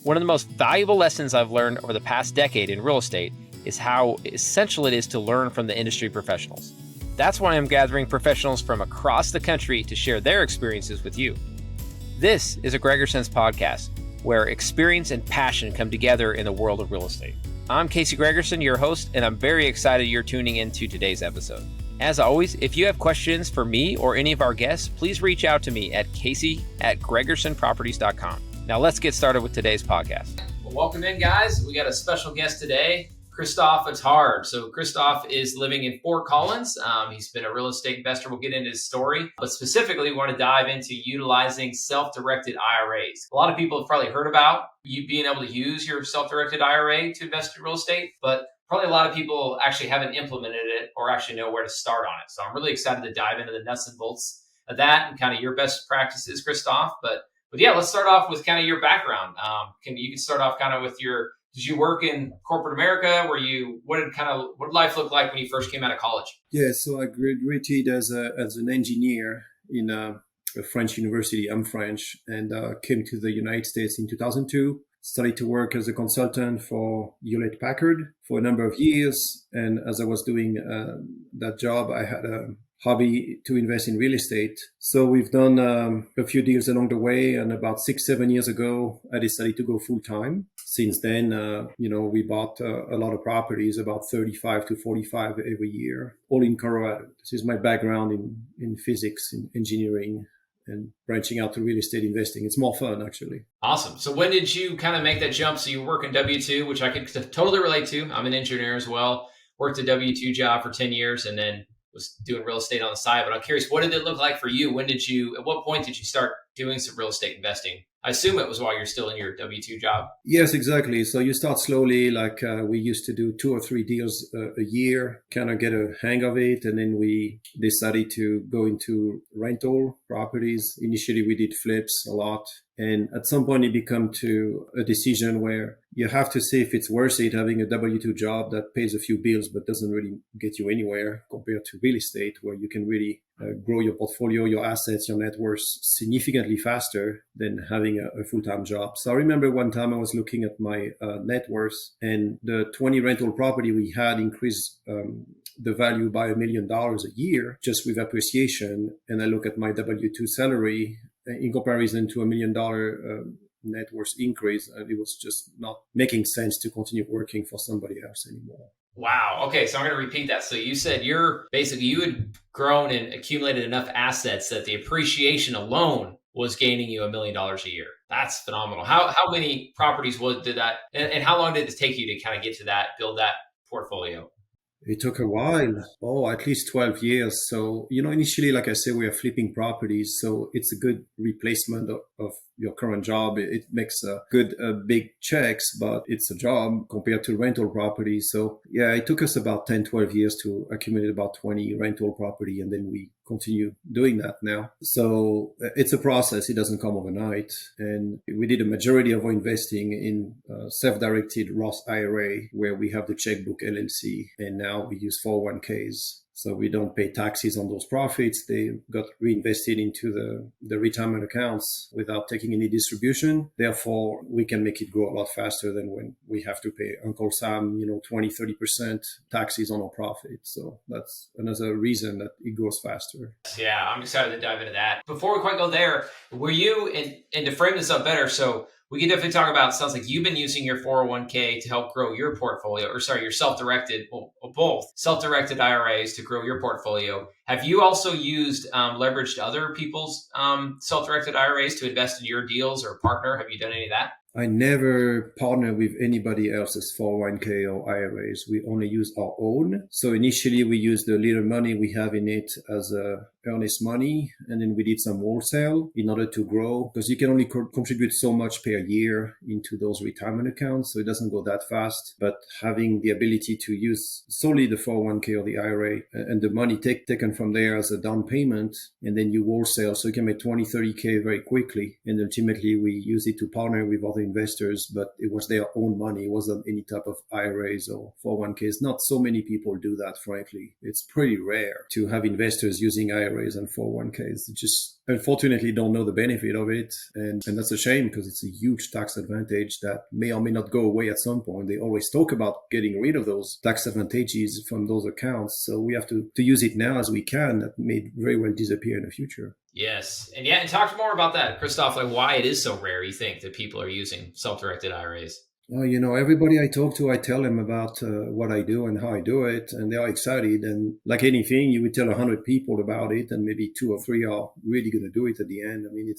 One of the most valuable lessons I've learned over the past decade in real estate is how essential it is to learn from the industry professionals. That's why I'm gathering professionals from across the country to share their experiences with you. This is a Gregerson's podcast, where experience and passion come together in the world of real estate. I'm Casey Gregerson, your host, and I'm very excited you're tuning into today's episode. As always, if you have questions for me or any of our guests, please reach out to me at casey@gregersonproperties.com. Now let's get started with today's podcast. Well, welcome in, guys. We got a special guest today, Christophe. It's hard. So Christophe is living in Fort Collins. He's been a real estate investor. We'll get into his story, but specifically we want to dive into utilizing self-directed IRAs. A lot of people have probably heard about you being able to use your self-directed IRA to invest in real estate, but probably a lot of people actually haven't implemented it or actually know where to start on it. So I'm really excited to dive into the nuts and bolts of that and kind of your best practices, Christophe. But yeah, let's start off with kind of your background. You can start off kind of with did you work in corporate America? What did life look like when you first came out of college? Yeah, so I graduated as an engineer in a French university. I'm French, and came to the United States in 2002. Started to work as a consultant for Hewlett Packard for a number of years. And as I was doing that job, I had a hobby to invest in real estate. So we've done a few deals along the way. And about 6-7 years ago, I decided to go full time. Since then, we bought a lot of properties, about 35 to 45 every year, all in Colorado. This is my background in physics, in engineering, and branching out to real estate investing. It's more fun, actually. Awesome. So when did you kind of make that jump? So you work in W-2, which I could totally relate to. I'm an engineer as well. Worked a W-2 job for 10 years and then was doing real estate on the side. But I'm curious, what did it look like for you? At what point did you start doing some real estate investing? I assume it was while you're still in your W-2 job. Yes, exactly. So you start slowly, like we used to do 2 or 3 deals a year, kind of get a hang of it. And then we decided to go into rental properties. Initially, we did flips a lot. And at some point, it became to a decision where you have to see if it's worth it having a W-2 job that pays a few bills but doesn't really get you anywhere compared to real estate, where you can really grow your portfolio, your assets, your net worth significantly faster than having a full-time job. So I remember one time I was looking at my net worth, and the 20 rental property we had increased the value by $1 million a year just with appreciation. And I look at my W-2 salary in comparison to $1 million net worth increase. It was just not making sense to continue working for somebody else anymore. Wow. Okay. So I'm going to repeat that. So you said you had grown and accumulated enough assets that the appreciation alone was gaining you $1 million a year. That's phenomenal. How many properties did that, and how long did it take you to kind of get to that, build that portfolio? It took a while. At least 12 years. So, initially, like I said, we are flipping properties. So it's a good replacement of your current job. It makes good big checks, but it's a job compared to rental properties. So yeah, it took us about 10-12 years to accumulate about 20 rental property. And then we continue doing that now. So it's a process. It doesn't come overnight. And we did a majority of our investing in self-directed Roth IRA, where we have the checkbook LLC, and now we use 401ks. So we don't pay taxes on those profits. They got reinvested into the retirement accounts without taking any distribution. Therefore, we can make it grow a lot faster than when we have to pay Uncle Sam, 20-30% taxes on our profit. So that's another reason that it grows faster. Yeah, I'm excited to dive into that. Before we quite go there, were you, and to frame this up better, so we can definitely talk about, sounds like you've been using your 401k to help grow your portfolio, your self-directed, both self-directed IRAs to grow your portfolio. Have you also used leveraged other people's self-directed IRAs to invest in your deals or partner? Have you done any of that? I never partner with anybody else's 401k or IRAs. We only use our own. So initially we used the little money we have in it as earnest money. And then we did some wholesale in order to grow, because you can only contribute so much per year into those retirement accounts. So it doesn't go that fast. But having the ability to use solely the 401k or the IRA and the money taken from there as a down payment, and then you wholesale. So you can make 20, 30K very quickly. And ultimately we use it to partner with other investors, but it was their own money. It wasn't any type of IRAs or 401ks. Not so many people do that, frankly. It's pretty rare to have investors using IRAs and 401ks. They just unfortunately don't know the benefit of it. And that's a shame because it's a huge tax advantage that may or may not go away at some point. They always talk about getting rid of those tax advantages from those accounts. So we have to use it now as we can. That may very well disappear in the future. Yes. And talk more about that, Christophe, like why it is so rare, you think, that people are using self-directed IRAs. Well, everybody I talk to, I tell them about what I do and how I do it, and they are excited. And like anything, you would tell 100 people about it, and maybe 2 or 3 are really going to do it at the end. I mean,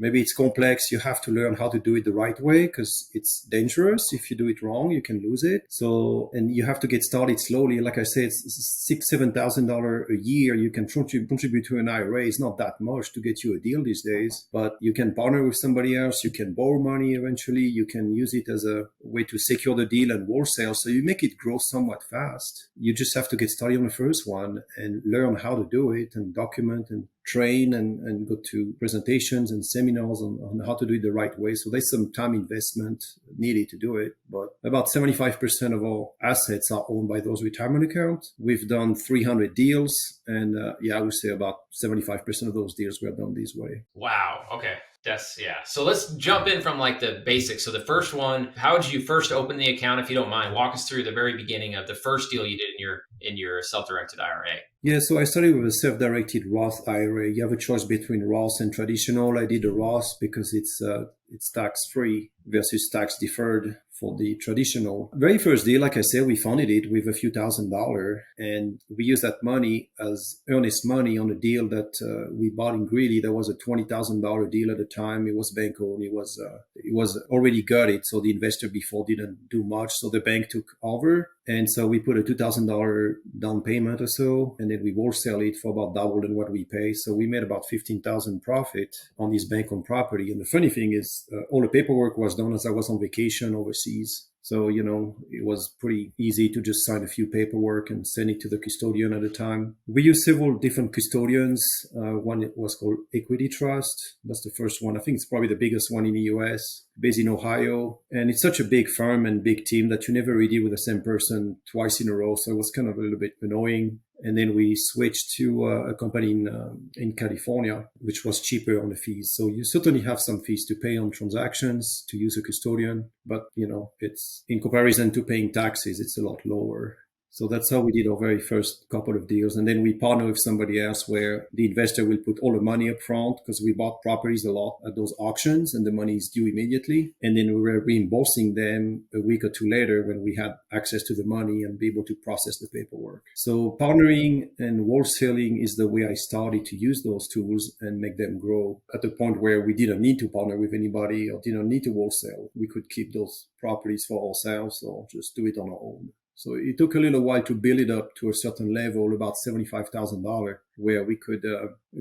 maybe it's complex. You have to learn how to do it the right way because it's dangerous. If you do it wrong, you can lose it. So, and you have to get started slowly. Like I said, it's $6,000-7,000 a year. You can contribute to an IRA. It's not that much to get you a deal these days, but you can partner with somebody else. You can borrow money eventually. You can use it as a way to secure the deal and wholesale. So you make it grow somewhat fast. You just have to get started on the first one and learn how to do it and document and train and go to presentations and seminars on how to do it the right way. So there's some time investment needed to do it. But about 75% of all assets are owned by those retirement accounts. We've done 300 deals. And I would say about 75% of those deals were done this way. Wow. Okay. So let's jump in from like the basics. So the first one, how did you first open the account? If you don't mind, walk us through the very beginning of the first deal you did in your self-directed IRA. Yeah, so I started with a self-directed Roth IRA. You have a choice between Roth and traditional. I did a Roth because it's tax-free versus tax-deferred for the traditional. Very first deal, like I said, we funded it with a few $1,000s, and we used that money as earnest money on a deal that we bought in Greeley. That was a $20,000 deal at the time. It was bank-owned. It was already gutted, so the investor before didn't do much. So the bank took over, and so we put a $2,000 down payment or so, and then we wholesale it for about double than what we pay. So we made about $15,000 profit on this bank-owned property. And the funny thing is, all the paperwork was done as I was on vacation overseas. So, it was pretty easy to just sign a few paperwork and send it to the custodian at the time. We used several different custodians. One was called Equity Trust. That's the first one. I think it's probably the biggest one in the US, based in Ohio. And it's such a big firm and big team that you never really deal with the same person twice in a row. So it was kind of a little bit annoying. And then we switched to a company in California, which was cheaper on the fees. So you certainly have some fees to pay on transactions to use a custodian, but it's in comparison to paying taxes, it's a lot lower. So that's how we did our very first couple of deals. And then we partner with somebody else where the investor will put all the money up front because we bought properties a lot at those auctions and the money is due immediately. And then we were reimbursing them a week or two later when we had access to the money and be able to process the paperwork. So partnering and wholesaling is the way I started to use those tools and make them grow at the point where we didn't need to partner with anybody or didn't need to wholesale. We could keep those properties for ourselves or just do it on our own. So it took a little while to build it up to a certain level, about $75,000, where we could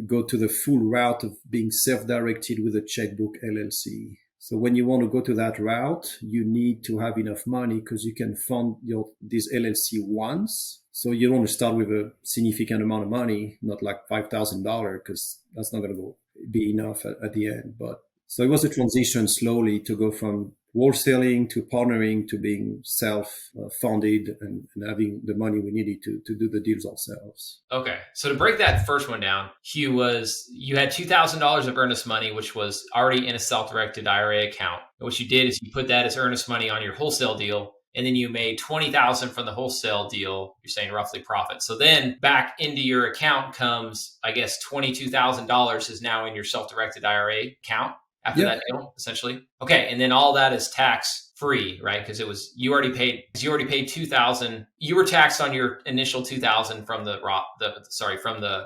go to the full route of being self-directed with a checkbook LLC. So when you want to go to that route, you need to have enough money because you can fund this LLC once. So you don't want to start with a significant amount of money, not like $5,000, because that's not going to be enough at the end. But so it was a transition slowly to go from wholesaling to partnering to being self-funded and having the money we needed to do the deals ourselves. Okay. So to break that first one down, you had $2,000 of earnest money, which was already in a self-directed IRA account. And what you did is you put that as earnest money on your wholesale deal. And then you made $20,000 from the wholesale deal. You're saying roughly profit. So then back into your account comes, I guess, $22,000 is now in your self-directed IRA account. After that deal, essentially. Okay. And then all that is tax free, right? Because you already paid $2,000. You were taxed on your initial $2,000 from the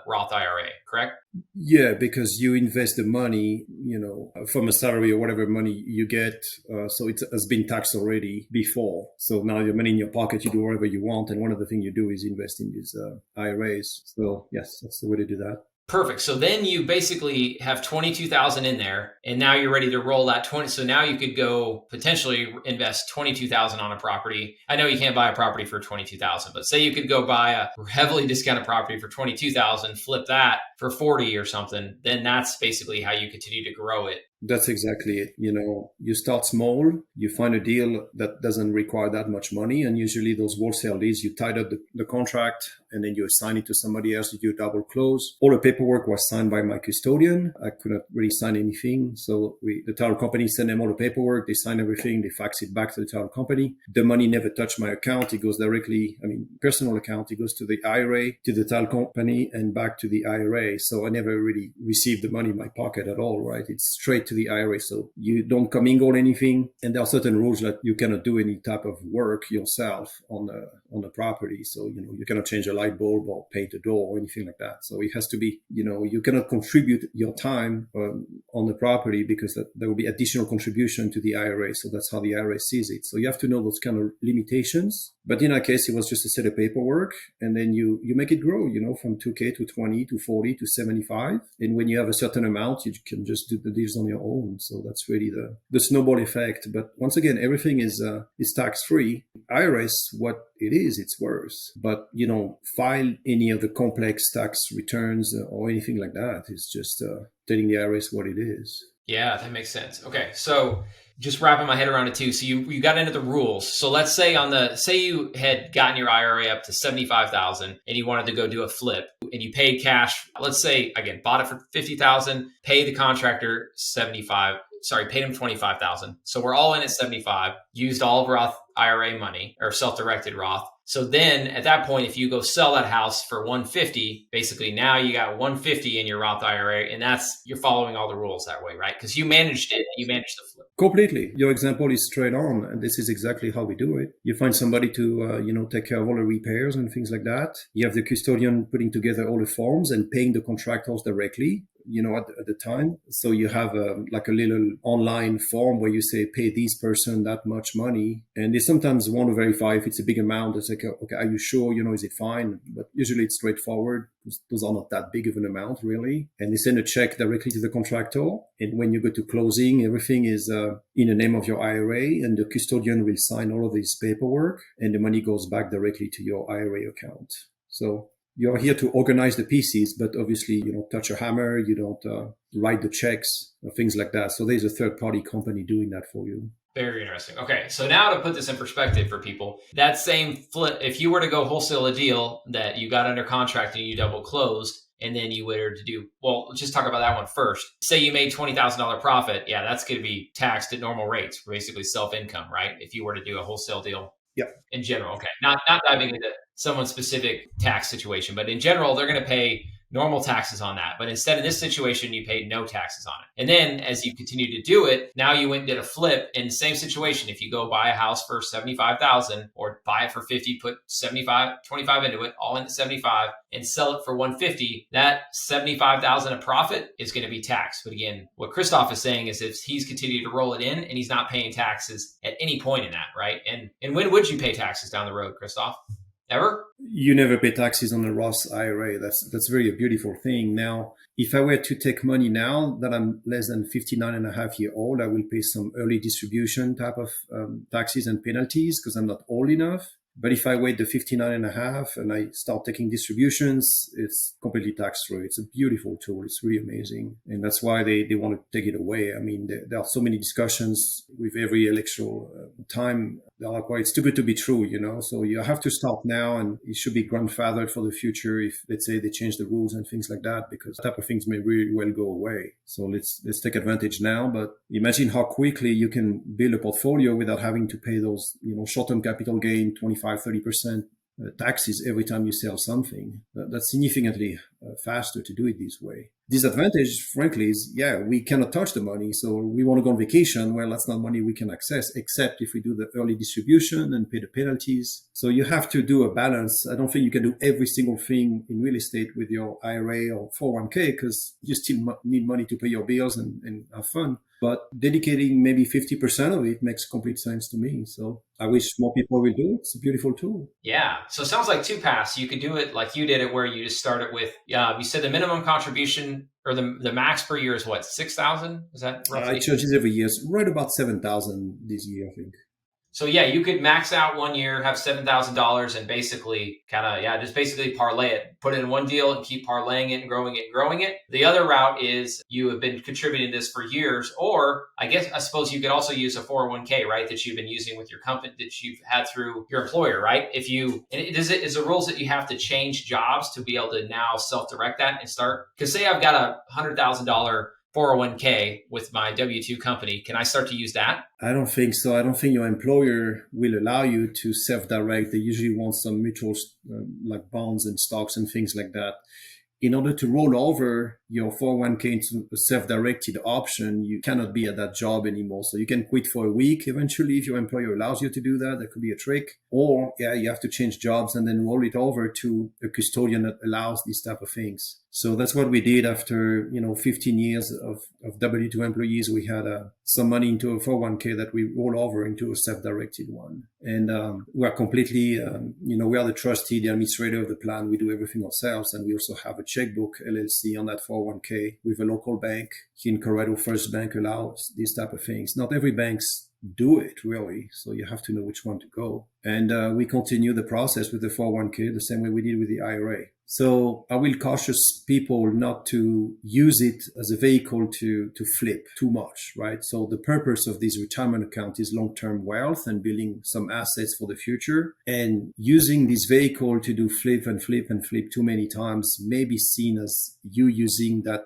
Roth IRA, correct? Yeah, because you invest the money, from a salary or whatever money you get. So it has been taxed already before. So now your money in your pocket, you do whatever you want. And one of the things you do is invest in these IRAs. So yes, that's the way to do that. Perfect. So then you basically have 22,000 in there, and now you're ready to roll that 20. So now you could go potentially invest 22,000 on a property. I know you can't buy a property for 22,000, but say you could go buy a heavily discounted property for 22,000, flip that for 40 or something, then that's basically how you continue to grow it. That's exactly it. You start small, you find a deal that doesn't require that much money. And usually those wholesale deals, you tied up the contract and then you assign it to somebody else to do double close. All the paperwork was signed by my custodian. I couldn't really sign anything. So the title company sent them all the paperwork. They sign everything. They fax it back to the title company. The money never touched my account. It goes directly, personal account. It goes to the IRA, to the title company and back to the IRA. So I never really received the money in my pocket at all, right? It's straight to the IRA. So you don't commingle anything. And there are certain rules that you cannot do any type of work yourself on the property. So, you cannot change a light bulb or paint a door or anything like that. So it has to be, you cannot contribute your time on the property because there will be additional contribution to the IRA. So that's how the IRA sees it. So you have to know those kind of limitations. But in our case, it was just a set of paperwork. And then you make it grow, from 2K to 20 to 40 to 75. And when you have a certain amount, you can just do the deals on your own. So that's really the snowball effect. But once again, everything is tax free. IRS, what it is, it's worse. But you don't file any of the complex tax returns or anything like that. It's just telling the IRS what it is. Yeah, that makes sense. Okay, so just wrapping my head around it too. So you got into the rules. So let's say say you had gotten your IRA up to 75,000 and you wanted to go do a flip and you paid cash. Let's say again, bought it for 50,000, pay the contractor 75. Sorry, paid him 25,000. So we're all in at 75, used all of Roth IRA money or self-directed Roth. So then at that point, if you go sell that house for 150, basically now you got 150 in your Roth IRA, and you're following all the rules that way, right? Because you managed it, you managed the flip. Completely. Your example is straight on, and this is exactly how we do it. You find somebody to, take care of all the repairs and things like that. You have the custodian putting together all the forms and paying the contractors directly. At the time. So you have like a little online form where you say, pay this person that much money. And they sometimes want to verify if it's a big amount. It's like, okay, are you sure? Is it fine? But usually it's straightforward. Those are not that big of an amount, really. And they send a check directly to the contractor. And when you go to closing, everything is in the name of your IRA, and the custodian will sign all of this paperwork, and the money goes back directly to your IRA account. So you're here to organize the pieces, but obviously you don't touch a hammer, you don't write the checks, or things like that. So there's a third-party company doing that for you. Very interesting. Okay, so now to put this in perspective for people, that same flip, if you were to go wholesale a deal that you got under contract and you double closed, and then you were to do, well, let's just talk about that one first. Say you made $20,000 profit. Yeah, that's going to be taxed at normal rates, basically self-income, right? If you were to do a wholesale deal. Yeah. In general. Okay. Not diving into someone's specific tax situation, but in general, they're going to pay normal taxes on that. But instead in this situation, you paid no taxes on it. And then as you continue to do it, now you went and did a flip in the same situation. If you go buy a house for 75,000 or buy it for 50, put 25 into it, all into 75 and sell it for 150, that 75,000 of profit is going to be taxed. But again, what Christophe is saying is if he's continued to roll it in and he's not paying taxes at any point in that, right? And when would you pay taxes down the road, Christophe? Ever? You never pay taxes on a Roth IRA. That's very a beautiful thing. Now, if I were to take money now that I'm less than 59 and a half year old, I will pay some early distribution type of taxes and penalties because I'm not old enough. But if I wait the 59 and a half and I start taking distributions, it's completely tax-free. It's a beautiful tool. It's really amazing. And that's why they want to take it away. I mean, there are so many discussions with every electoral time. They're like, well, it's too good to be true, So you have to start now, and it should be grandfathered for the future if, let's say, they change the rules and things like that, because that type of things may really well go away. So let's take advantage now. But imagine how quickly you can build a portfolio without having to pay those, short-term capital gain, 25-30% taxes every time you sell something. That's significantly faster to do it this way. Disadvantage, frankly, is, we cannot touch the money. So we want to go on vacation. Well, that's not money we can access, except if we do the early distribution and pay the penalties. So you have to do a balance. I don't think you can do every single thing in real estate with your IRA or 401k because you still need money to pay your bills and have fun. But dedicating maybe 50% of it makes complete sense to me. So I wish more people will do it. It's a beautiful tool. Yeah. So it sounds like two paths. You could do it like you did it, where you just start it with, you said the minimum contribution or the max per year is what, 6,000? Is that roughly? It changes every year. It's right about 7,000 this year, I think. So yeah, you could max out 1 year, have $7,000 and basically just basically parlay it, put it in one deal and keep parlaying it and growing it and growing it. The other route is you have been contributing this for years, or I suppose you could also use a 401k, right? That you've been using with your company that you've had through your employer, right? Is the rules that you have to change jobs to be able to now self-direct that and start? Because say I've got a $100,000 401k with my W-2 company. Can I start to use that? I don't think so. I don't think your employer will allow you to self-direct. They usually want some mutual, like bonds and stocks and things like that. In order to roll over your 401k into a self-directed option, you cannot be at that job anymore. So you can quit for a week eventually if your employer allows you to do that. That could be a trick. Or you have to change jobs and then roll it over to a custodian that allows these type of things. So that's what we did after 15 years of W-2 employees. We had some money into a 401k that we roll over into a self-directed one. And we are completely, we are the trustee, the administrator of the plan. We do everything ourselves. And we also have a checkbook LLC on that 401k with a local bank. Here in Colorado, First Bank allows these type of things. Not every bank's do it really. So you have to know which one to go. And we continue the process with the 401k the same way we did with the IRA. So I will caution people not to use it as a vehicle to flip too much, right? So the purpose of this retirement account is long-term wealth and building some assets for the future. And using this vehicle to do flip and flip and flip too many times may be seen as you using that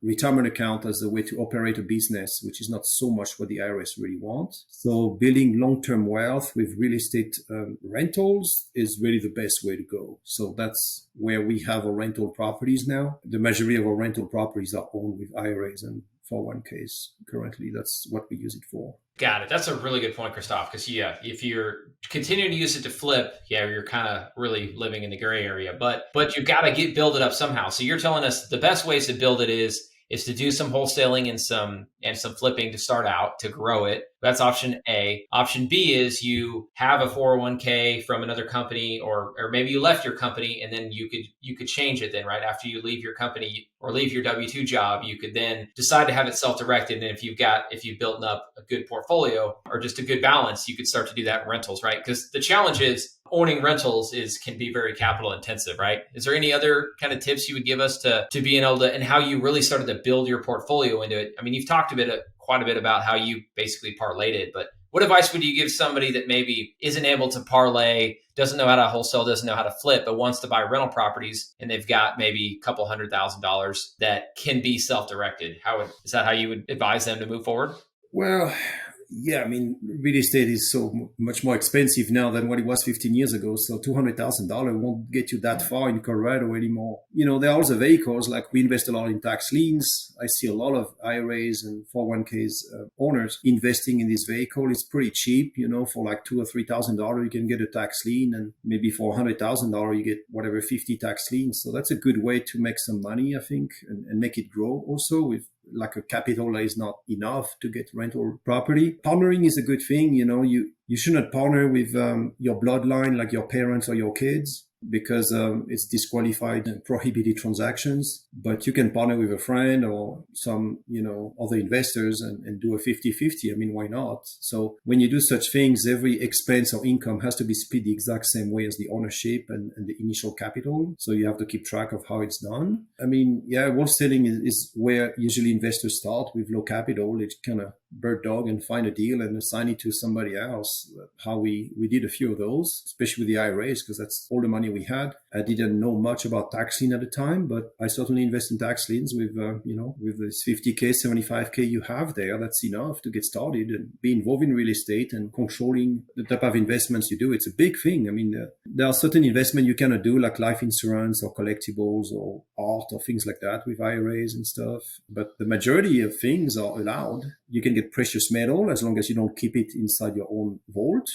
retirement account as a way to operate a business, which is not so much what the IRS really want. So building long-term wealth with real estate rentals is really the best way to go. So that's where we have our rental properties now. The majority of our rental properties are owned with IRAs and 401ks currently. That's what we use it for. Got it. That's a really good point, Christophe, because if you're continuing to use it to flip, you're kind of really living in the gray area, but you've got to build it up somehow. So you're telling us the best ways to build it is to do some wholesaling and some flipping to start out to grow it. That's option A. Option B is you have a 401k from another company, or maybe you left your company and then you could change it then, right? After you leave your company or leave your W-2 job, you could then decide to have it self-directed. And if you've built up a good portfolio or just a good balance, you could start to do that in rentals, right? Because the challenge is owning rentals can be very capital intensive, right? Is there any other kind of tips you would give us to being able to, and how you really started to build your portfolio into it? I mean, you've talked quite a bit about how you basically parlayed it, but what advice would you give somebody that maybe isn't able to parlay, doesn't know how to wholesale, doesn't know how to flip, but wants to buy rental properties and they've got maybe a couple $100,000 that can be self-directed? Is that how you would advise them to move forward? Well, yeah, I mean, real estate is so much more expensive now than what it was 15 years ago. So $200,000 won't get you that far in Colorado anymore. There are also vehicles, like we invest a lot in tax liens. I see a lot of IRAs and 401ks owners investing in this vehicle. It's pretty cheap, for like $2,000 or $3,000, you can get a tax lien, and maybe for $100,000, you get whatever 50 tax liens. So that's a good way to make some money, I think, and make it grow also with like a capital that is not enough to get rental property. Partnering is a good thing. You should not partner with your bloodline, like your parents or your kids, because it's disqualified and prohibited transactions. But you can partner with a friend or some, other investors and do a 50-50. I mean, why not? So when you do such things, every expense or income has to be split the exact same way as the ownership and the initial capital. So you have to keep track of how it's done. I mean, wholesaling is where usually investors start with low capital. They kind of bird dog and find a deal and assign it to somebody else. How we did a few of those, especially with the IRAs, because that's all the money we had. I didn't know much about tax lien at the time, but I certainly invest in tax liens with this 50K, 75K you have there. That's enough to get started and be involved in real estate and controlling the type of investments you do. It's a big thing. I mean, there are certain investments you cannot do, like life insurance or collectibles or art or things like that with IRAs and stuff. But the majority of things are allowed. You can get precious metal as long as you don't keep it inside your own vault.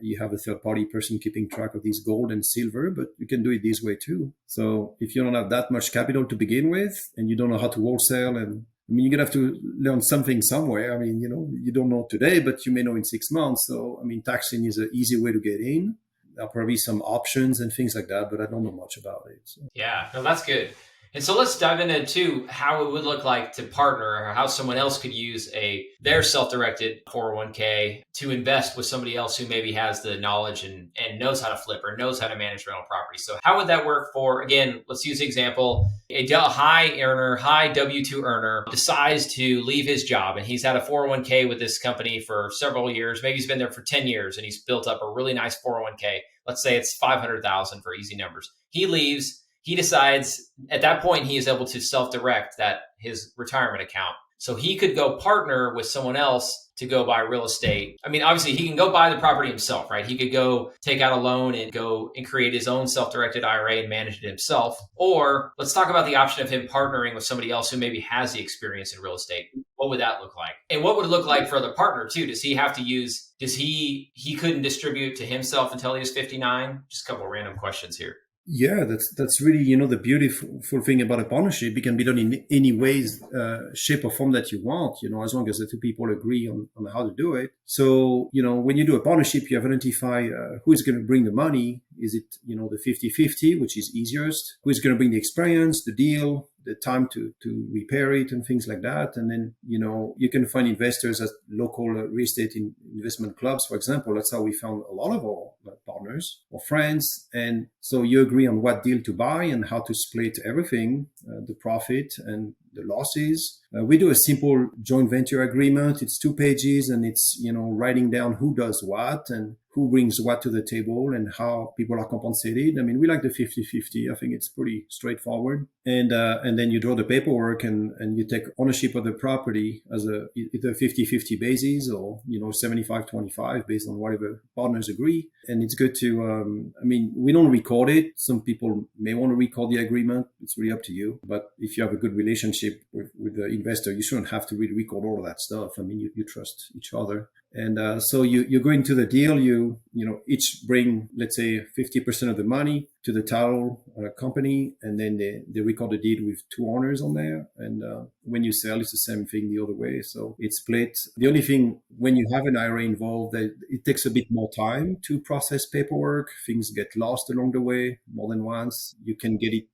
You have a third-party person keeping track of these gold and silver, but you can do it this way too. So if you don't have that much capital to begin with and you don't know how to wholesale, and I mean, you're going to have to learn something somewhere. I mean, you don't know today, but you may know in 6 months. So, I mean, taxing is an easy way to get in. There are probably some options and things like that, but I don't know much about it. So. Yeah, no, that's good. And so let's dive into too how it would look like to partner, or how someone else could use their self-directed 401k to invest with somebody else who maybe has the knowledge and knows how to flip or knows how to manage rental property. So how would that work for, again, let's use the example, a high W-2 earner decides to leave his job, and he's had a 401k with this company for several years. Maybe he's been there for 10 years and he's built up a really nice 401k. Let's say it's 500,000 for easy numbers. He leaves. He decides at that point he is able to self-direct his retirement account. So he could go partner with someone else to go buy real estate. I mean, obviously he can go buy the property himself, right? He could go take out a loan and go and create his own self-directed IRA and manage it himself. Or let's talk about the option of him partnering with somebody else who maybe has the experience in real estate. What would that look like? And what would it look like for the partner too? Does he have to he couldn't distribute to himself until he was 59? Just a couple of random questions here. Yeah, that's really, the beautiful thing about a partnership. It can be done in any ways, shape or form that you want, as long as the two people agree on how to do it. So, when you do a partnership, you have to identify who is going to bring the money. Is it, the 50-50, which is easiest? Who is going to bring the experience, the deal, the time to repair it and things like that. And then, you can find investors at local real estate investment clubs, for example. That's how we found a lot of our partners or friends. And so you agree on what deal to buy and how to split everything, the profit and the losses. We do a simple joint venture agreement. It's 2 pages and it's, writing down who does what and who brings what to the table and how people are compensated. I mean, we like the 50-50. I think it's pretty straightforward. And then you draw the paperwork and you take ownership of the property as either 50-50 basis or, 75-25 based on whatever partners agree. And it's good to, we don't record it. Some people may want to record the agreement. It's really up to you. But if you have a good relationship with the investor, you shouldn't have to really record all of that stuff. I mean, you trust each other. And so you go into the deal, you each bring, let's say, 50% of the money to the title company, and then they record the deed with 2 owners on there. And when you sell, it's the same thing the other way. So it's split. The only thing, when you have an IRA involved, that it takes a bit more time to process paperwork. Things get lost along the way more than once. You can get it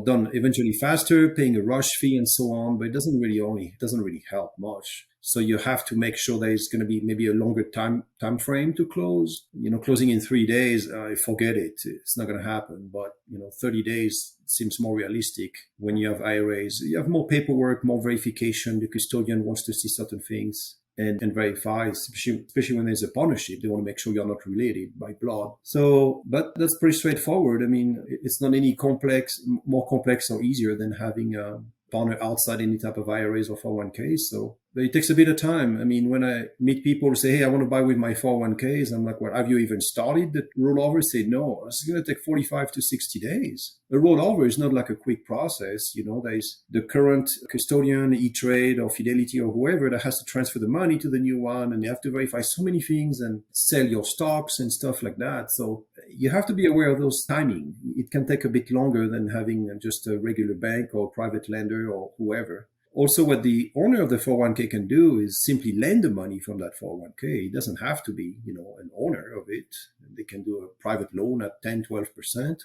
done eventually faster, paying a rush fee and so on, but it doesn't really help much. So you have to make sure that it's going to be maybe a longer time frame to close. Closing in 3 days, forget it. It's not going to happen. But 30 days seems more realistic. When you have IRAs, you have more paperwork, more verification. The custodian wants to see certain things and verify, especially when there's a partnership. They want to make sure you're not related by blood. So, but that's pretty straightforward. I mean, it's not any more complex or easier than having a partner outside any type of IRAs or 401ks. So, but it takes a bit of time. I mean, when I meet people who say, hey, I want to buy with my 401ks, I'm like, well, have you even started the rollover? Say, no, it's going to take 45 to 60 days. A rollover is not like a quick process. There's the current custodian, E-Trade or Fidelity or whoever that has to transfer the money to the new one, and they have to verify so many things and sell your stocks and stuff like that. So you have to be aware of those timing. It can take a bit longer than having just a regular bank or private lender or whoever. Also, what the owner of the 401k can do is simply lend the money from that 401k. It doesn't have to be, an owner of it. They can do a private loan at 10, 12%,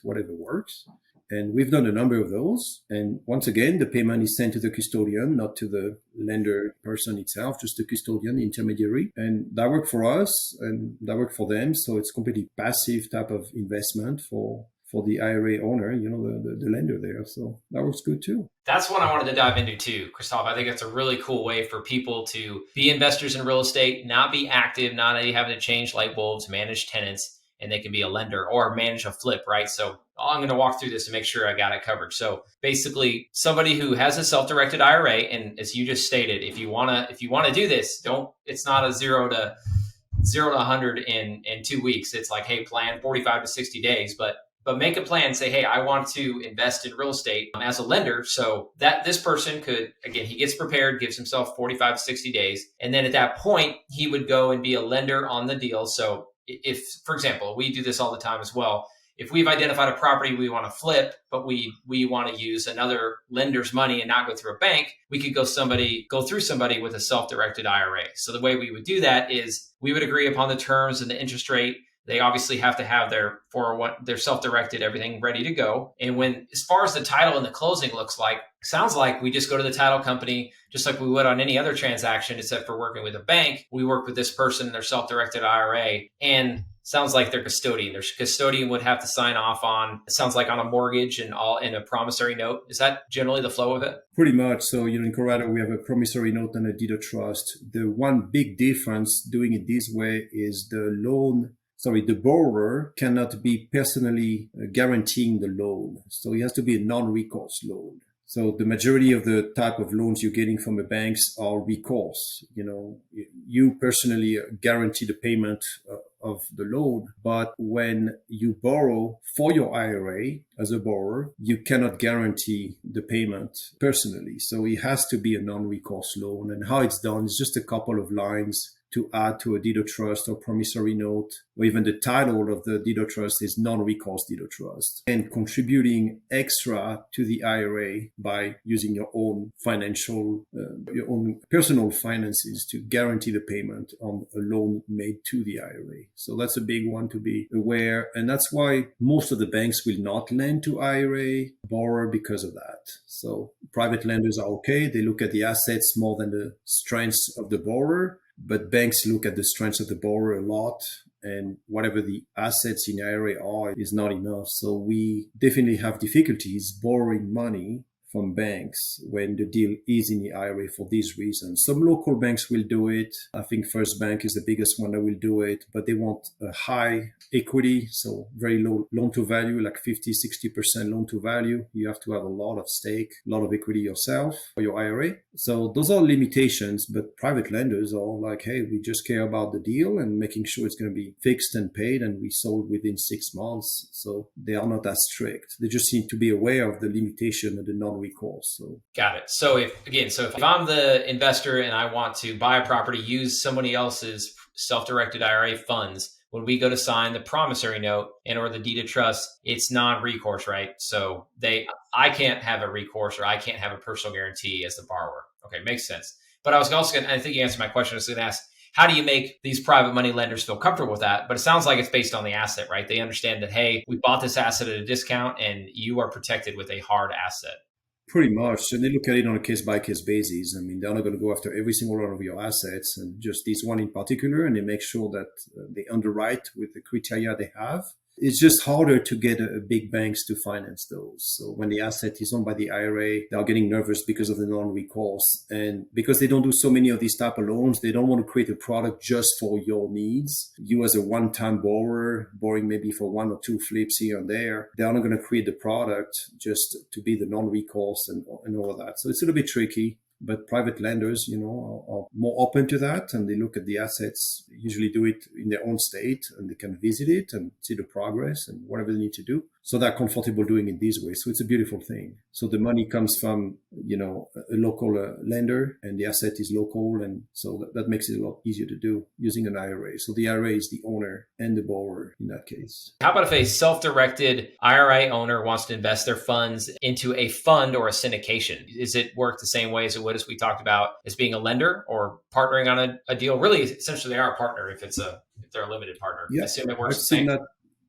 whatever works. And we've done a number of those. And once again, the payment is sent to the custodian, not to the lender person itself, just the custodian, the intermediary. And that worked for us and that worked for them. So it's completely passive type of investment for the IRA owner, the lender there. So that works good too. That's what I wanted to dive into too, Christophe. I think that's a really cool way for people to be investors in real estate, not be active, not having to change light bulbs, manage tenants, and they can be a lender or manage a flip, right? So I'm going to walk through this to make sure I got it covered. So basically, somebody who has a self-directed IRA, and as you just stated, if you want to do this, it's not a 0 to 100 in 2 weeks. It's like, hey, plan 45 to 60 days, but make a plan. Say, hey, I want to invest in real estate as a lender. So that this person could, again, he gets prepared, gives himself 45 to 60 days. And then at that point, he would go and be a lender on the deal. So if, for example, we do this all the time as well. If we've identified a property we want to flip, but we want to use another lender's money and not go through a bank, we could go through somebody with a self-directed IRA. So the way we would do that is we would agree upon the terms and the interest rate. They obviously have to have their 401, their self-directed everything ready to go. And when, as far as the title and the closing looks like, sounds like we just go to the title company, just like we would on any other transaction, except for working with a bank. We work with this person, their self-directed IRA, and sounds like their custodian. Their custodian would have to sign off on, it sounds like on a mortgage and all in a promissory note. Is that generally the flow of it? Pretty much. So, in Colorado, we have a promissory note and a deed of trust. The one big difference doing it this way is the borrower cannot be personally guaranteeing the loan. So it has to be a non-recourse loan. So the majority of the type of loans you're getting from the banks are recourse. You personally guarantee the payment of the loan, but when you borrow for your IRA as a borrower, you cannot guarantee the payment personally. So it has to be a non-recourse loan. And how it's done is just a couple of lines to add to a deed of trust or promissory note, or even the title of the deed of trust is non-recourse deed of trust, and contributing extra to the IRA by using your own your own personal finances to guarantee the payment on a loan made to the IRA. So that's a big one to be aware. And that's why most of the banks will not lend to IRA borrower because of that. So private lenders are okay. They look at the assets more than the strengths of the borrower. But banks look at the strengths of the borrower a lot, and whatever the assets in the IRA are is not enough. So we definitely have difficulties borrowing money from banks when the deal is in the IRA for these reasons. Some local banks will do it. I think First Bank is the biggest one that will do it, but they want a high equity, so very low loan to value, like 50-60% loan to value. You have to have a lot of stake, a lot of equity yourself for your IRA. So those are limitations, but private lenders are like, hey, we just care about the deal and making sure it's going to be fixed and paid and we sold within 6 months. So they are not as strict. They just need to be aware of the limitation and the non-recourse. So got it. So if I'm the investor and I want to buy a property, use somebody else's self-directed IRA funds, when we go to sign the promissory note and or the deed of trust, it's non-recourse, right? So I can't have a recourse or I can't have a personal guarantee as the borrower. Okay, makes sense. But I was also going to, I think you answered my question. I was going to ask, how do you make these private money lenders feel comfortable with that? But it sounds like it's based on the asset, right? They understand that, hey, we bought this asset at a discount and you are protected with a hard asset. Pretty much. And they look at it on a case-by-case basis. I mean, they're not going to go after every single one of your assets and just this one in particular, and they make sure that they underwrite with the criteria they have. It's just harder to get big banks to finance those. So when the asset is owned by the IRA, they are getting nervous because of the non-recourse. And because they don't do so many of these type of loans, they don't want to create a product just for your needs. You as a one-time borrower, borrowing maybe for 1 or 2 flips here and there, they're not going to create the product just to be the non-recourse and all of that. So it's a little bit tricky. But private lenders, are more open to that, and they look at the assets, usually do it in their own state, and they can visit it and see the progress and whatever they need to do. So they're comfortable doing it this way. So it's a beautiful thing. So the money comes from, a local lender, and the asset is local. And so that makes it a lot easier to do using an IRA. So the IRA is the owner and the borrower in that case. How about if a self-directed IRA owner wants to invest their funds into a fund or a syndication? Is it work the same way as it would, as we talked about, as being a lender or partnering on a deal? Really, essentially, they are a partner if they're a limited partner. Yeah, I assume it works the same.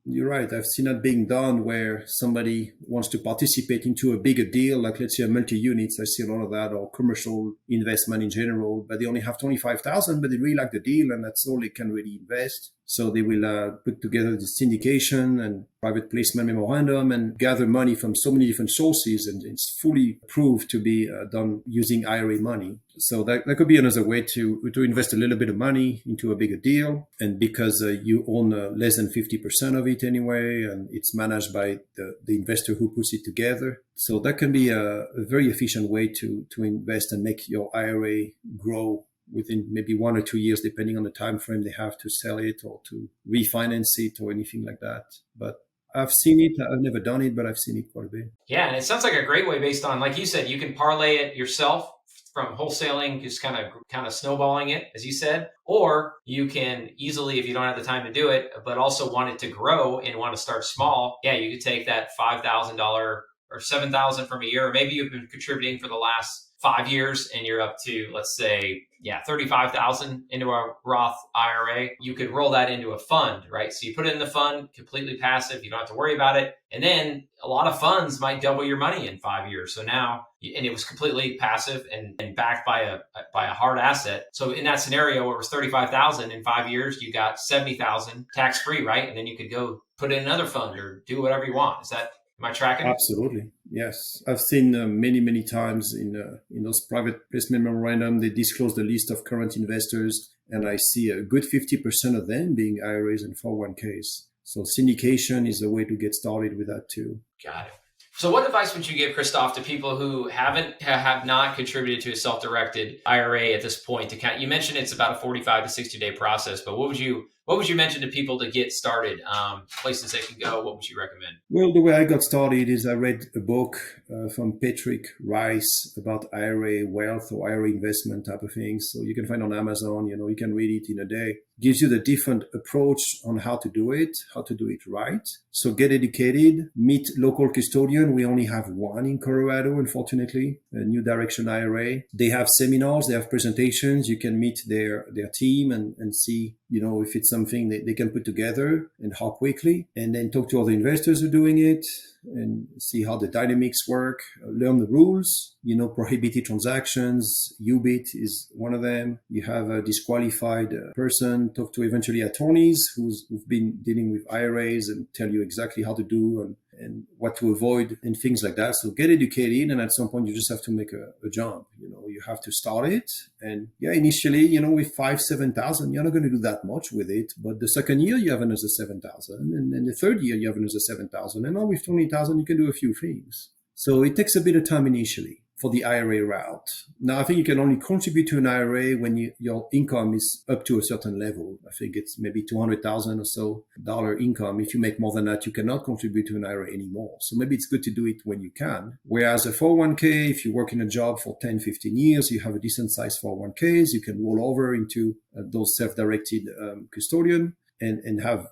You're right. I've seen that being done where somebody wants to participate into a bigger deal, like let's say a multi-units. I see a lot of that, or commercial investment in general, but they only have 25,000, but they really like the deal and that's all they can really invest. So they will put together the syndication and private placement memorandum and gather money from so many different sources, and it's fully proved to be done using IRA money. So that could be another way to invest a little bit of money into a bigger deal. And because you own less than 50% of it anyway, and it's managed by the investor who puts it together. So that can be a very efficient way to invest and make your IRA grow within maybe 1 or 2 years, depending on the time frame they have to sell it or to refinance it or anything like that. But I've seen it. I've never done it, but I've seen it quite a bit. Yeah, and it sounds like a great way based on, like you said, you can parlay it yourself from wholesaling, just kind of snowballing it, as you said, or you can easily, if you don't have the time to do it, but also want it to grow and want to start small. Yeah, you could take that $5,000 or $7,000 from a year, or maybe you've been contributing for the last 5 years and you're up to, let's say, 35,000 into a Roth IRA, you could roll that into a fund, right? So you put it in the fund, completely passive. You don't have to worry about it. And then a lot of funds might double your money in 5 years. So now, and it was completely passive and backed by a hard asset. So in that scenario where it was 35,000 in 5 years, you got 70,000 tax free, right? And then you could go put it in another fund or do whatever you want. Am I tracking? Absolutely. Yes. I've seen many times in those private placement memorandum, they disclose the list of current investors, and I see a good 50% of them being IRAs and 401ks. So syndication is a way to get started with that too. Got it. So what advice would you give, Christophe, to people who have not contributed to a self-directed IRA at this point? You mentioned it's about a 45 to 60 day process, but what would you mention to people to get started? Places they can go. What would you recommend? Well, the way I got started is I read a book from Patrick Rice about IRA wealth or IRA investment type of things. So you can find on Amazon, you can read it in a day. Gives you the different approach on how to do it right. So get educated, meet local custodian. We only have one in Colorado, unfortunately, a New Direction IRA. They have seminars, they have presentations. You can meet their team and see, if it's something that they can put together and how quickly, and then talk to other investors who are doing it and see how the dynamics work, learn the rules, prohibited transactions, UBIT is one of them. You have a disqualified person, talk to eventually attorneys who've been dealing with IRAs and tell you exactly how to do and what to avoid and things like that. So get educated, and at some point you just have to make a jump. You have to start it. And initially, with 7,000, you're not going to do that much with it. But the second year you have another 7,000, and then the third year you have another 7,000. And now with 20,000, you can do a few things. So it takes a bit of time initially for the IRA route. Now, I think you can only contribute to an IRA when your income is up to a certain level. I think it's maybe 200,000 or so dollar income. If you make more than that, you cannot contribute to an IRA anymore. So maybe it's good to do it when you can. Whereas a 401k, if you work in a job for 10, 15 years, you have a decent size 401ks, you can roll over into those self-directed custodian and have,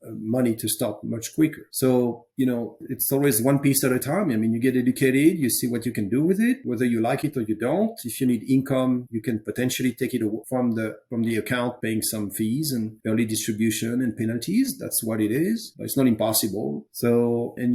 money to start much quicker. So, it's always one piece at a time. I mean, you get educated, you see what you can do with it, whether you like it or you don't. If you need income, you can potentially take it from the account, paying some fees and early distribution and penalties. That's what it is. But it's not impossible. So, and,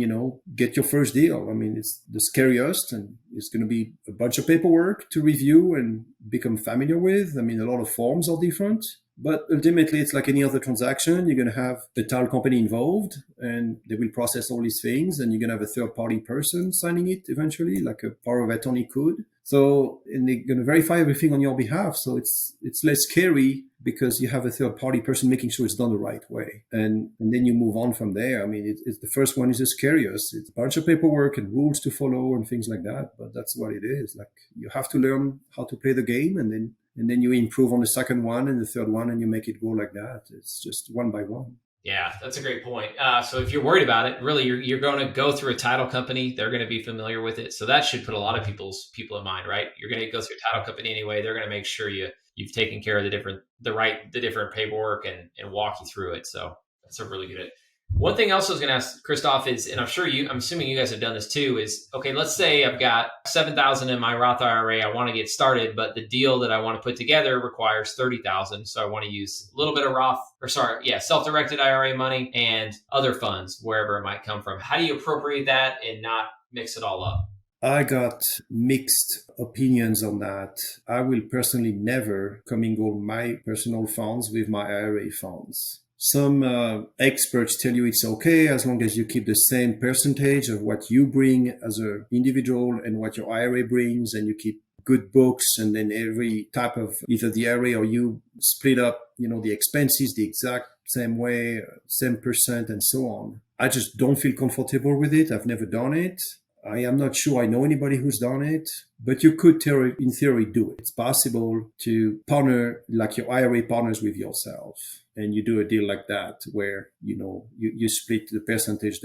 get your first deal. I mean, it's the scariest, and it's going to be a bunch of paperwork to review and become familiar with. I mean, a lot of forms are different. But ultimately, it's like any other transaction. You're going to have the title company involved, and they will process all these things, and you're going to have a third-party person signing it eventually, like a power of attorney could. So, and they're going to verify everything on your behalf. So it's less scary because you have a third-party person making sure it's done the right way. And then you move on from there. I mean, it's the first one is the scariest. It's a bunch of paperwork and rules to follow and things like that. But that's what it is. Like, you have to learn how to play the game, and then you improve on the second one and the third one, and you make it go like that. It's just one by one. Yeah, that's a great point. So if you're worried about it, really, you're going to go through a title company. They're going to be familiar with it. So that should put a lot of people in mind, right? You're going to go through a title company anyway. They're going to make sure you've taken care of the different paperwork and walk you through it. So that's a really good. One thing else I was going to ask Christophe is, and I'm assuming you guys have done this too, is, okay, let's say I've got 7,000 in my Roth IRA. I want to get started, but the deal that I want to put together requires 30,000. So I want to use a little bit of self-directed IRA money and other funds, wherever it might come from. How do you appropriate that and not mix it all up? I got mixed opinions on that. I will personally never commingle my personal funds with my IRA funds. Some experts tell you it's okay as long as you keep the same percentage of what you bring as an individual and what your IRA brings, and you keep good books, and then every type of either the IRA or you split up, the expenses the exact same way, same percent, and so on. I just don't feel comfortable with it. I've never done it. I am not sure I know anybody who's done it, but you could in theory do it. It's possible to partner, like your IRA partners with yourself, and you do a deal like that where, you split the percentage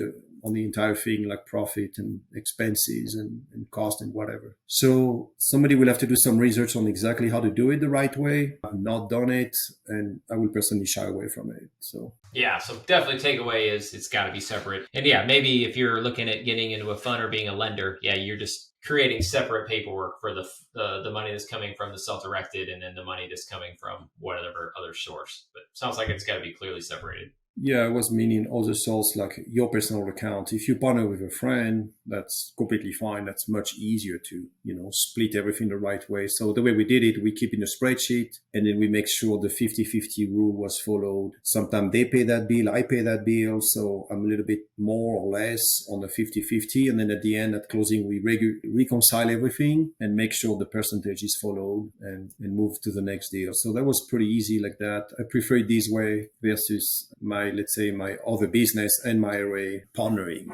on the entire thing, like profit and expenses and cost and whatever. So somebody will have to do some research on exactly how to do it the right way. I've not done it, and I will personally shy away from it. So yeah, so definitely takeaway is it's got to be separate. And yeah, maybe if you're looking at getting into a fund or being a lender, yeah, you're just creating separate paperwork for the money that's coming from the self-directed and then the money that's coming from whatever other source. But sounds like it's got to be clearly separated. yeah, I was meaning other source like your personal account. If you partner with a friend, that's completely fine. That's much easier to, split everything the right way. So the way we did it, we keep in a spreadsheet and then we make sure the 50-50 rule was followed. Sometimes they pay that bill, I pay that bill. So I'm a little bit more or less on the 50-50. And then at the end, at closing, we reconcile everything and make sure the percentage is followed and move to the next deal. So that was pretty easy like that. I prefer it this way versus my other business and my IRA partnering.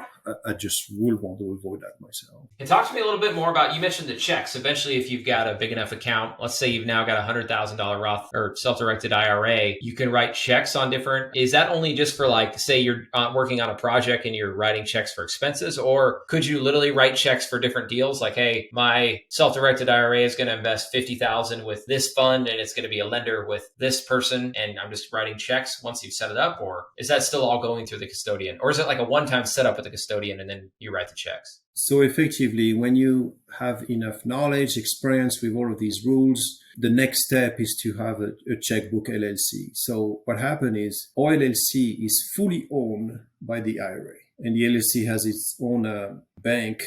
I just would want to avoid that myself. And talk to me a little bit more about, you mentioned the checks. Eventually, if you've got a big enough account, let's say you've now got $100,000 Roth or self-directed IRA, you can write checks on different, is that only just for like, say you're working on a project and you're writing checks for expenses, or could you literally write checks for different deals? Like, hey, my self-directed IRA is going to invest 50,000 with this fund and it's going to be a lender with this person. And I'm just writing checks once you've set it up, or is that still all going through the custodian? Or is it like a one-time setup with the custodian and then you write the checks? So effectively, when you have enough knowledge, experience with all of these rules, the next step is to have a checkbook LLC. So what happened is our LLC is fully owned by the IRA. And the LLC has its own bank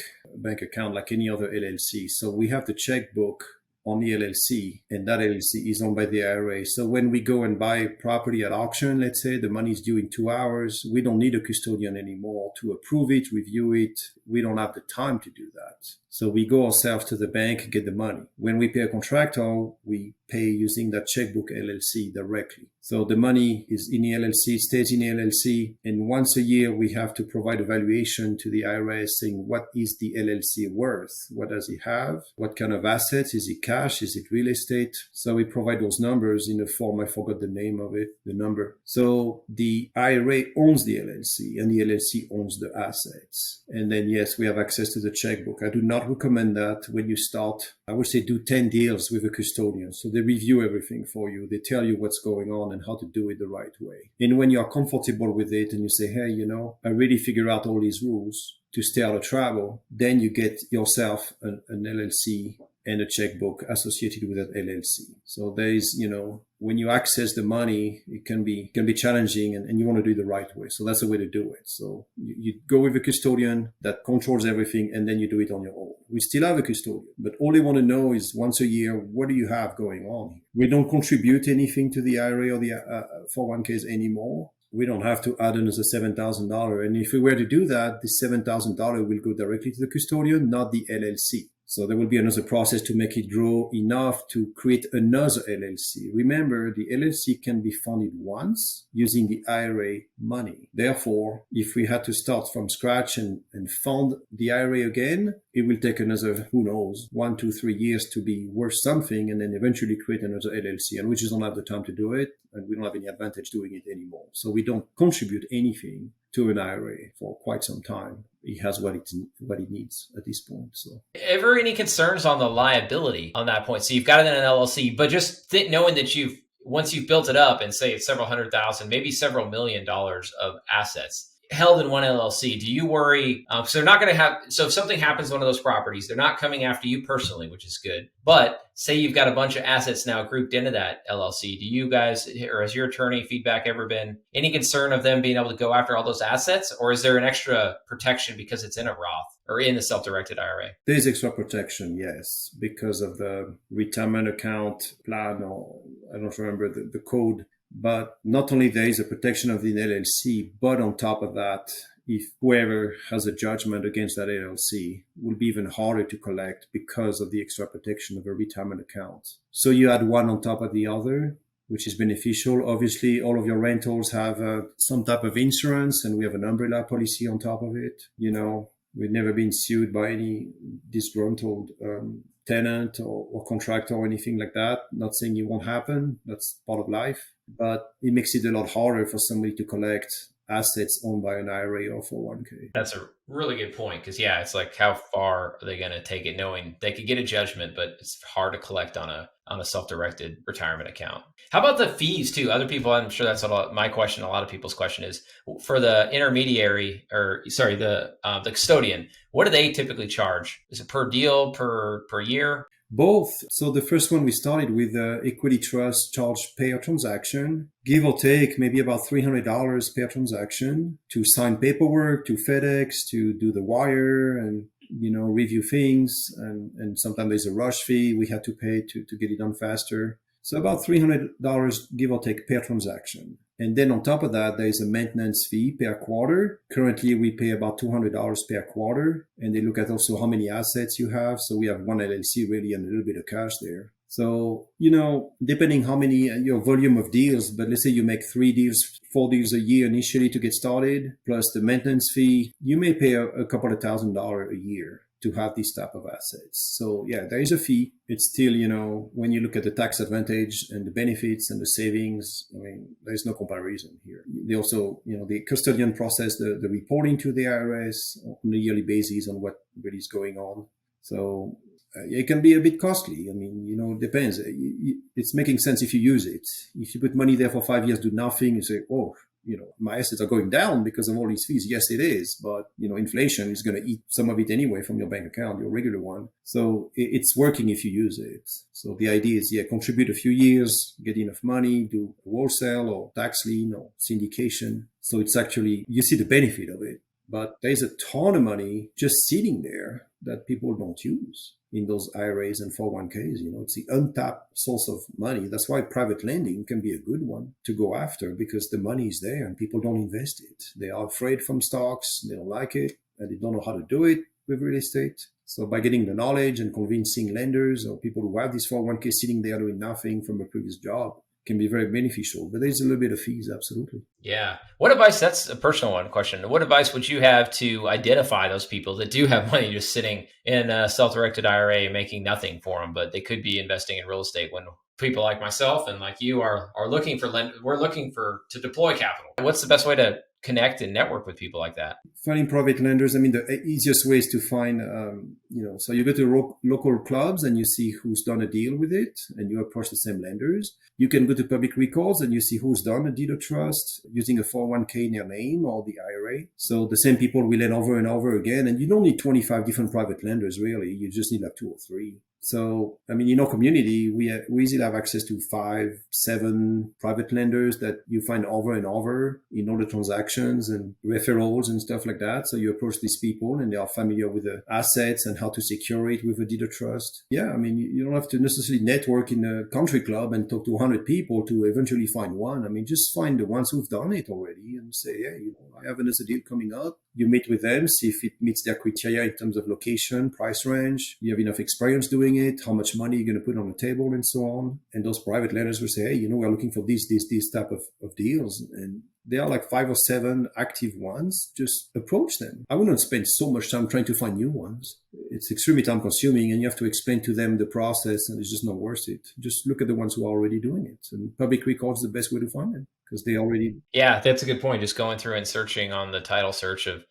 account like any other LLC. So we have the checkbook on the LLC, and that LLC is owned by the IRA. So when we go and buy property at auction, let's say the money is due in 2 hours, we don't need a custodian anymore to approve it, review it. We don't have the time to do that. So we go ourselves to the bank, get the money. When we pay a contractor, we pay using that checkbook LLC directly. So the money is in the LLC, stays in the LLC, and once a year we have to provide a valuation to the IRS saying what is the LLC worth? What does it have? What kind of assets? Is it cash? Is it real estate? So we provide those numbers in a form, I forgot the name of it, the number. So the IRA owns the LLC and the LLC owns the assets. And then yes, we have access to the checkbook. I do not recommend that when you start. I would say do 10 deals with a custodian. So they review everything for you. They tell you what's going on and how to do it the right way. And when you're comfortable with it and you say, hey, I really figure out all these rules to stay out of trouble, then you get yourself an LLC and a checkbook associated with that LLC. So there is, when you access the money, it can be challenging and you want to do it the right way. So that's the way to do it. So you go with a custodian that controls everything and then you do it on your own. We still have a custodian, but all they want to know is once a year, what do you have going on? We don't contribute anything to the IRA or the 401ks anymore. We don't have to add another $7,000. And if we were to do that, the $7,000 will go directly to the custodian, not the LLC. So there will be another process to make it grow enough to create another LLC. Remember, the LLC can be funded once using the IRA money. Therefore, if we had to start from scratch and fund the IRA again, it will take another, 1, 2, 3 years to be worth something and then eventually create another LLC. And we just don't have the time to do it. And we don't have any advantage doing it anymore. So we don't contribute anything to an IRA for quite some time. It has what it needs at this point. So, ever any concerns on the liability on that point? So you've got it in an LLC, but just knowing that once you've built it up and say it's several $100,000, maybe several $1 million of assets held in one LLC, do you worry? So they're not going to have, so if something happens to one of those properties, they're not coming after you personally, which is good. But say you've got a bunch of assets now grouped into that LLC. Do you guys, or has your attorney feedback ever been any concern of them being able to go after all those assets? Or is there an extra protection because it's in a Roth or in the self-directed IRA? There's extra protection, yes, because of the retirement account plan, or I don't remember the code. But not only there is a protection of the LLC, but on top of that, if whoever has a judgment against that LLC, will be even harder to collect because of the extra protection of a retirement account. So you add one on top of the other, which is beneficial. Obviously, all of your rentals have some type of insurance, and we have an umbrella policy on top of it. We've never been sued by any disgruntled tenant or contractor or anything like that. Not saying it won't happen. That's part of life. But it makes it a lot harder for somebody to collect assets owned by an IRA or 401k. That's a really good point because yeah, it's like how far are they going to take it, knowing they could get a judgment, but it's hard to collect on a self-directed retirement account. How about the fees too? Other people, I'm sure that's a lot. My question, a lot of people's question is for the intermediary or sorry, the custodian. What do they typically charge? Is it per deal, per year? Both. So the first one we started with equity trust charge per transaction, give or take maybe about $300 per transaction to sign paperwork, to FedEx, to do the wire and, review things. And sometimes there's a rush fee we had to pay to get it done faster. So about $300 give or take per transaction. And then on top of that, there's a maintenance fee per quarter. Currently, we pay about $200 per quarter. And they look at also how many assets you have. So we have one LLC really and a little bit of cash there. So, depending how many your volume of deals, but let's say you make 3 deals, 4 deals a year initially to get started, plus the maintenance fee, you may pay a couple of $1,000s a year to have these type of assets. So yeah, there is a fee. It's still, when you look at the tax advantage and the benefits and the savings, I mean, there's no comparison here. They also, the custodian process, the reporting to the IRS on a yearly basis on what really is going on. So it can be a bit costly. I mean, it depends. It's making sense if you use it. If you put money there for 5 years, do nothing, you say, oh, my assets are going down because of all these fees. Yes, it is. But, inflation is going to eat some of it anyway from your bank account, your regular one. So it's working if you use it. So the idea is, contribute a few years, get enough money, do wholesale or tax lien or syndication. So it's actually, you see the benefit of it. But there's a ton of money just sitting there that people don't use in those IRAs and 401ks. It's the untapped source of money. That's why private lending can be a good one to go after because the money is there and people don't invest it. They are afraid from stocks. They don't like it and they don't know how to do it with real estate. So by getting the knowledge and convincing lenders or people who have these 401ks sitting there doing nothing from a previous job, can be very beneficial, but there's a little bit of fees, absolutely. Yeah. What advice, that's a personal one question. What advice would you have to identify those people that do have money just sitting in a self-directed IRA making nothing for them, but they could be investing in real estate when people like myself and like you are looking for, we're looking to deploy capital. What's the best way to connect and network with people like that? Finding private lenders. I mean, the easiest way is to find, so you go to local clubs and you see who's done a deal with it and you approach the same lenders. You can go to public records and you see who's done a deed of trust using a 401k in their name or the IRA. So the same people will lend over and over again. And you don't need 25 different private lenders, really. You just need like 2 or 3. So, I mean, in our community, we easily have access to 5, 7 private lenders that you find over and over in all the transactions and referrals and stuff like that. So you approach these people and they are familiar with the assets and how to secure it with a deed of trust. Yeah, I mean, you don't have to necessarily network in a country club and talk to 100 people to eventually find one. I mean, just find the ones who've done it already and say, hey, I have another deal coming up. You meet with them, see if it meets their criteria in terms of location, price range. You have enough experience doing it, how much money you're going to put on the table and so on. And those private lenders will say, hey, we're looking for these type of deals. And there are like 5 or 7 active ones. Just approach them. I wouldn't spend so much time trying to find new ones. It's extremely time consuming and you have to explain to them the process and it's just not worth it. Just look at the ones who are already doing it. And public records is the best way to find them because they already... Yeah, that's a good point. Just going through and searching on the title search of,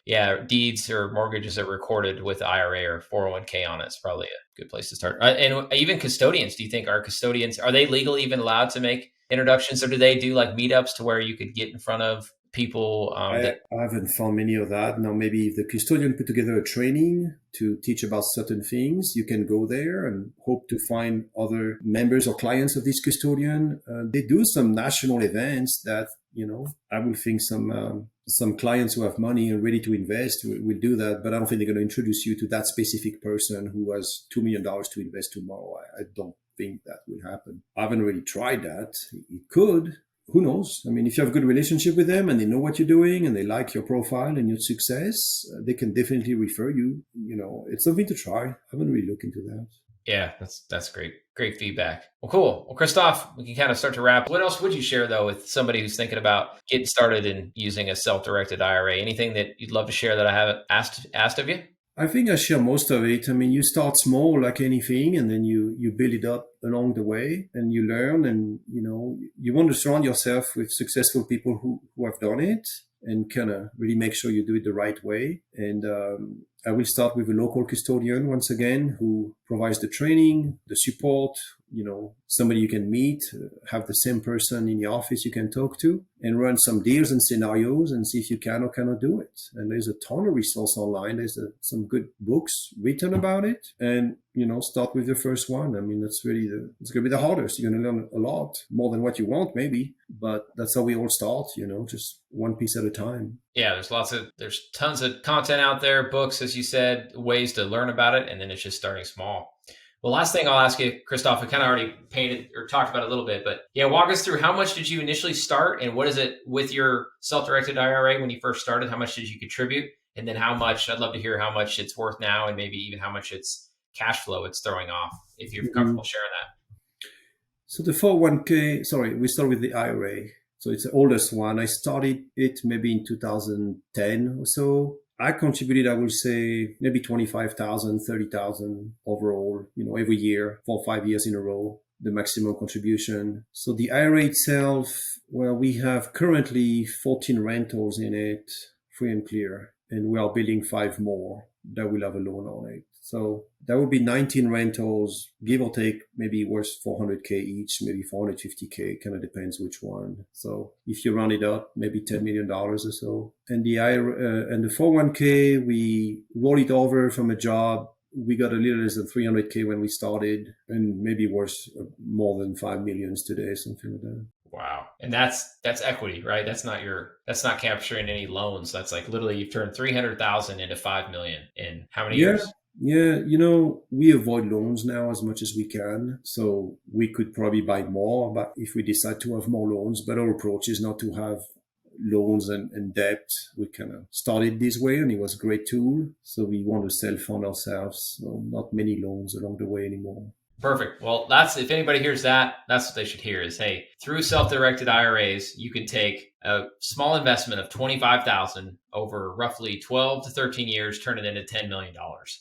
deeds or mortgages that are recorded with IRA or 401k on it is probably a good place to start. And even custodians, do you think are they legally even allowed to make introductions or do they do like meetups to where you could get in front of people? I haven't found many of that. Now, maybe if the custodian put together a training to teach about certain things, you can go there and hope to find other members or clients of this custodian. They do some national events that, I would think some clients who have money and ready to invest will do that, but I don't think they're going to introduce you to that specific person who has $2 million to invest tomorrow. I don't think that will happen. I haven't really tried that. It could. Who knows? I mean, if you have a good relationship with them and they know what you're doing and they like your profile and your success, they can definitely refer you. It's something to try. I haven't really looked into that. Yeah, that's great. Great feedback. Well, cool. Well, Christophe, we can kind of start to wrap. What else would you share, though, with somebody who's thinking about getting started in using a self-directed IRA? Anything that you'd love to share that I haven't asked of you? I think I share most of it. I mean, you start small like anything, and then you build it up along the way and you learn and, you want to surround yourself with successful people who have done it. and kind of really make sure you do it the right way. And I will start with a local custodian once again who provides the training, the support, somebody you can meet, have the same person in the office you can talk to, and run some deals and scenarios and see if you can or cannot do it. And there's a ton of resource online. There's some good books written about it. And, start with the first one. I mean, it's going to be the hardest. You're going to learn a lot more than what you want, maybe, but that's how we all start, just one piece at a time. Yeah, there's tons of content out there, books, as you said, ways to learn about it. And then it's just starting small. Well, last thing I'll ask you, Christophe, I kind of already painted or talked about it a little bit, but yeah, walk us through how much did you initially start and what is it with your self-directed IRA when you first started? How much did you contribute? And then I'd love to hear how much it's worth now and maybe even how much it's cash flow it's throwing off, if you're comfortable sharing that. So the 401k, we start with the IRA. So it's the oldest one. I started it maybe in 2010 or so. I contributed, I would say, maybe 25,000, 30,000 overall, every year, 4 or 5 years in a row, the maximum contribution. So the IRA itself, well, we have currently 14 rentals in it, free and clear, and we are building 5 more that will have a loan on it. So that would be 19 rentals, give or take, maybe worth 400K each, maybe 450K, kind of depends which one. So if you round it up, maybe $10 million or so. And the IRA, and the 401K, we roll it over from a job. We got a little less than 300K when we started, and maybe worth more than 5 million today, something like that. Wow. And that's equity, right? That's not capturing any loans. That's like literally you've turned 300,000 into 5 million in how many years? Yeah, we avoid loans now as much as we can. So we could probably buy more, but if we decide to have more loans, but our approach is not to have loans and debt. We kind of started this way and it was a great tool. So we want to self-fund ourselves. So not many loans along the way anymore. Perfect. Well, if anybody hears that, that's what they should hear is, hey, through self-directed IRAs, you can take a small investment of 25,000 over roughly 12 to 13 years, turn it into $10 million,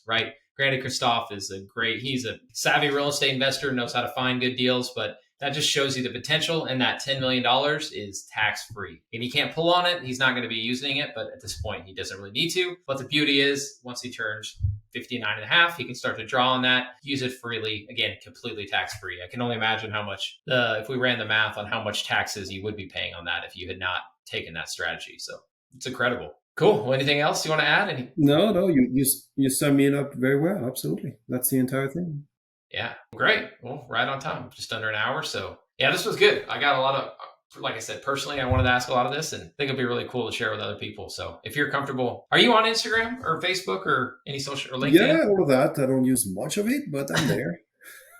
right? Granted, Christophe he's a savvy real estate investor, knows how to find good deals, but that just shows you the potential, and that $10 million is tax-free. And he can't pull on it. He's not going to be using it, but at this point, he doesn't really need to. But the beauty is, once he turns 59 and a half, he can start to draw on that, use it freely, again, completely tax-free. I can only imagine how much, if we ran the math on how much taxes you would be paying on that if you had not taken that strategy. So it's incredible. Cool. Well, anything else you want to add? No, you sum it up very well. Absolutely. That's the entire thing. Yeah. Great. Well, right on time, just under an hour. So yeah, this was good. I got a lot of, like I said, personally, I wanted to ask a lot of this and I think it'd be really cool to share with other people. So if you're comfortable, are you on Instagram or Facebook or any social or LinkedIn? Yeah, all of that. I don't use much of it, but I'm there.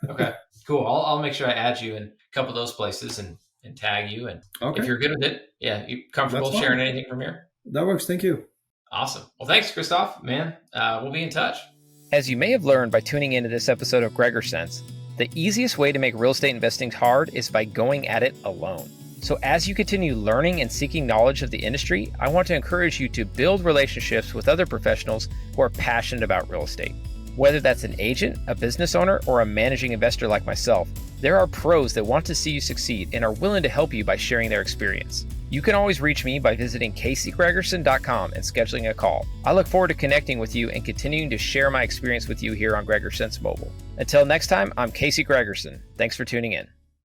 Okay, cool. I'll make sure I add you in a couple of those places and tag you. And if you're good with it, yeah, you comfortable sharing anything from here? That works. Thank you. Awesome. Well, thanks, Christophe, man. We'll be in touch. As you may have learned by tuning into this episode of Gregor Sense, the easiest way to make real estate investing hard is by going at it alone. So as you continue learning and seeking knowledge of the industry, I want to encourage you to build relationships with other professionals who are passionate about real estate. Whether that's an agent, a business owner, or a managing investor like myself, there are pros that want to see you succeed and are willing to help you by sharing their experience. You can always reach me by visiting CaseyGregerson.com and scheduling a call. I look forward to connecting with you and continuing to share my experience with you here on Gregor Sense Mobile. Until next time, I'm Casey Gregerson. Thanks for tuning in.